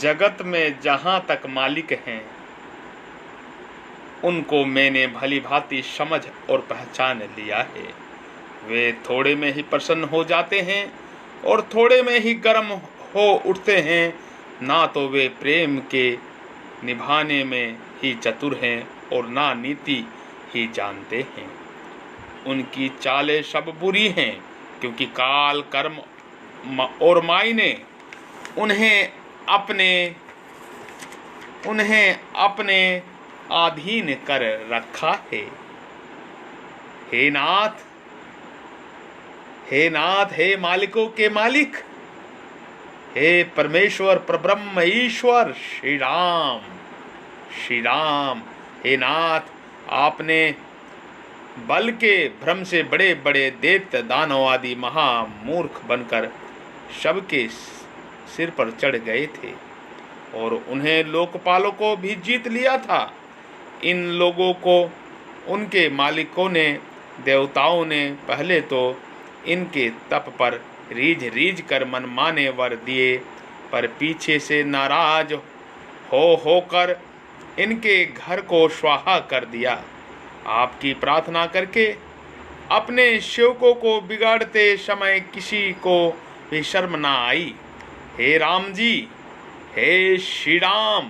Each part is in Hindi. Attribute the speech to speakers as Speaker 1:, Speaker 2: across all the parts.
Speaker 1: जगत में जहां तक मालिक हैं उनको मैंने भली भांति समझ और पहचान लिया है। वे थोड़े में ही प्रसन्न हो जाते हैं और थोड़े में ही गर्म हो उठते हैं। ना तो वे प्रेम के निभाने में ही चतुर हैं और ना नीति ही जानते हैं। उनकी चालें सब बुरी हैं, क्योंकि काल कर्म और माई ने उन्हें अपने अधीन कर रखा है। हे नाथ, हे मालिकों के मालिक, हे परमेश्वर परब्रह्म ईश्वर श्री राम, हे नाथ, आपने बल के भ्रम से बड़े बड़े दैत्य दानव आदि महामूर्ख बनकर सबके सिर पर चढ़ गए थे और उन्हें लोकपालों को भी जीत लिया था। इन लोगों को उनके मालिकों ने, देवताओं ने पहले तो इनके तप पर रीझ कर मनमाने वर दिए, पर पीछे से नाराज होकर इनके घर को स्वाहा कर दिया। आपकी प्रार्थना करके अपने सेवकों को बिगाड़ते समय किसी को भी शर्म ना आई। हे राम जी, हे श्री राम,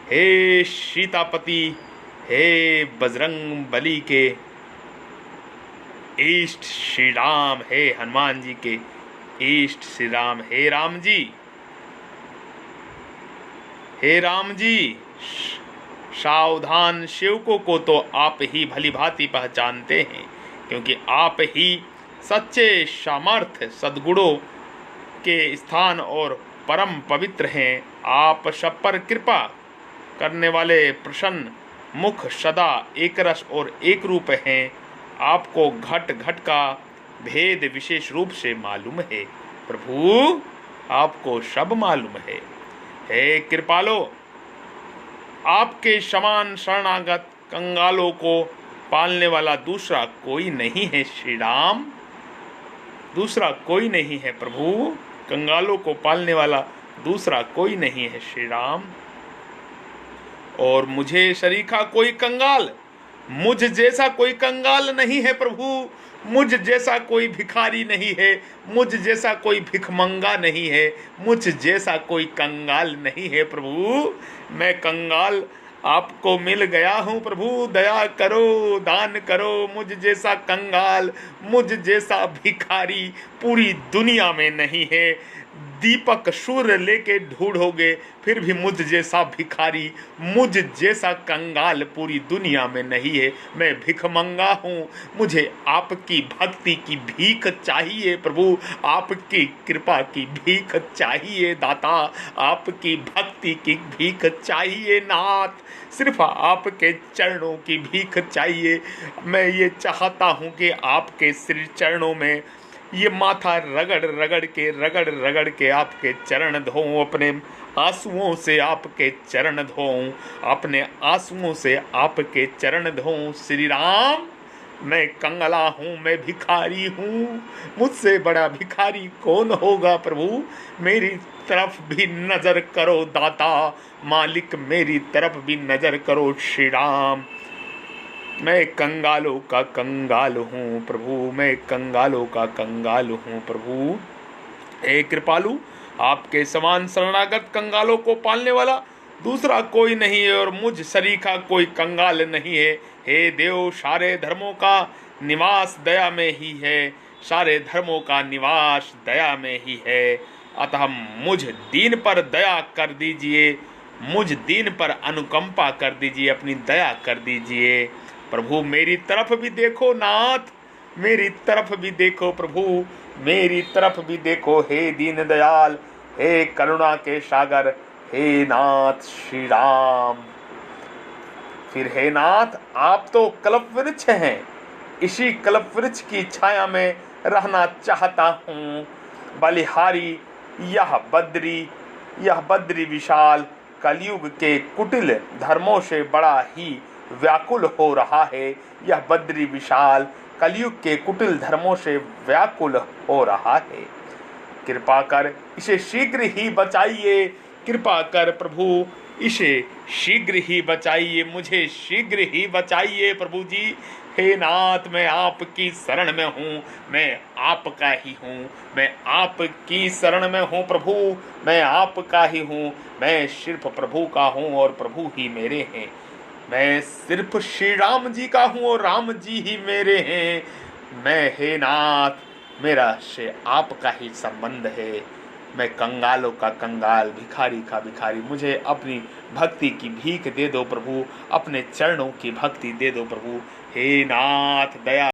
Speaker 1: हे सीतापति, हे बजरंग बली के इष्ट श्री राम, हे हनुमान जी के इष्ट श्री राम, हे राम जी, सावधान सेवकों को तो आप ही भली भांति पहचानते हैं, क्योंकि आप ही सच्चे सामर्थ्य सद्गुणों के स्थान और परम पवित्र हैं। आप सब पर कृपा करने वाले प्रसन्न मुख सदा एक रस और एक रूप हैं। आपको घट घट का भेद विशेष रूप से मालूम है। प्रभु, आपको सब मालूम है। हे कृपालो, आपके समान शरणागत कंगालों को पालने वाला दूसरा कोई नहीं है श्री राम, दूसरा कोई नहीं है प्रभु। कंगालों को पालने वाला दूसरा कोई नहीं है श्री राम। और मुझे शरीका कोई कंगाल, मुझ जैसा कोई कंगाल नहीं है प्रभु। मुझ जैसा कोई भिखारी नहीं है, मुझ जैसा कोई भिखमंगा नहीं है, मुझ जैसा कोई कंगाल नहीं है प्रभु। मैं कंगाल आपको मिल गया हूँ प्रभु, दया करो, दान करो। मुझ जैसा कंगाल, मुझ जैसा भिखारी पूरी दुनिया में नहीं है। दीपक सूर्य लेके ढूंढोगे फिर भी मुझ जैसा भिखारी, मुझ जैसा कंगाल पूरी दुनिया में नहीं है। मैं भिखमंगा हूँ, मुझे आपकी भक्ति की भीख चाहिए प्रभु, आपकी कृपा की भीख चाहिए दाता, आपकी भक्ति की भीख चाहिए नाथ, सिर्फ आपके चरणों की भीख चाहिए। मैं ये चाहता हूँ कि आपके श्री चरणों में ये माथा रगड़ के आपके चरण धोऊं, अपने आंसुओं से आपके चरण धोऊं, अपने आंसुओं से आपके चरण धोऊं। श्री राम, मैं कंगला हूँ, मैं भिखारी हूँ, मुझसे बड़ा भिखारी कौन होगा प्रभु। मेरी तरफ भी नजर करो दाता, मालिक मेरी तरफ भी नजर करो श्री राम। मैं कंगालों का कंगाल हूँ प्रभु, मैं कंगालों का कंगाल हूँ प्रभु। हे कृपालु, आपके समान शरणागत कंगालों को पालने वाला दूसरा कोई नहीं है और मुझ सरीखा कोई कंगाल नहीं है। हे देव, सारे धर्मों का निवास दया में ही है, सारे धर्मों का निवास दया में ही है। अतः मुझ दीन पर दया कर दीजिए, मुझ दीन पर अनुकंपा कर दीजिए, अपनी दया कर दीजिए प्रभु। मेरी तरफ भी देखो नाथ, मेरी तरफ भी देखो प्रभु, मेरी तरफ भी देखो हे दीन दयाल, हे करुणा के सागर, हे नाथ श्री राम। फिर हे नाथ, आप तो कल्प वृक्ष हैं, इसी कल्प वृक्ष की छाया में रहना चाहता हूँ। बलिहारी यह बद्री विशाल कलयुग के कुटिल धर्मों से बड़ा ही व्याकुल हो रहा है। यह बद्री विशाल कलयुग के कुटिल धर्मों से व्याकुल हो रहा है। कृपा कर इसे शीघ्र ही बचाइए, कृपा कर प्रभु इसे शीघ्र ही बचाइए, मुझे शीघ्र ही बचाइए प्रभु जी। हे नाथ, मैं आपकी शरण में हूँ, मैं आपका ही हूँ, मैं आपकी शरण में हूँ प्रभु, मैं आपका ही हूँ। मैं सिर्फ प्रभु का हूँ और प्रभु ही मेरे हैं। मैं सिर्फ श्री राम जी का हूँ और राम जी ही मेरे हैं। मैं, हे नाथ, मेरा से आपका ही संबंध है। मैं कंगालों का कंगाल, भिखारी का भिखारी। मुझे अपनी भक्ति की भीख दे दो प्रभु, अपने चरणों की भक्ति दे दो प्रभु। हे नाथ, दया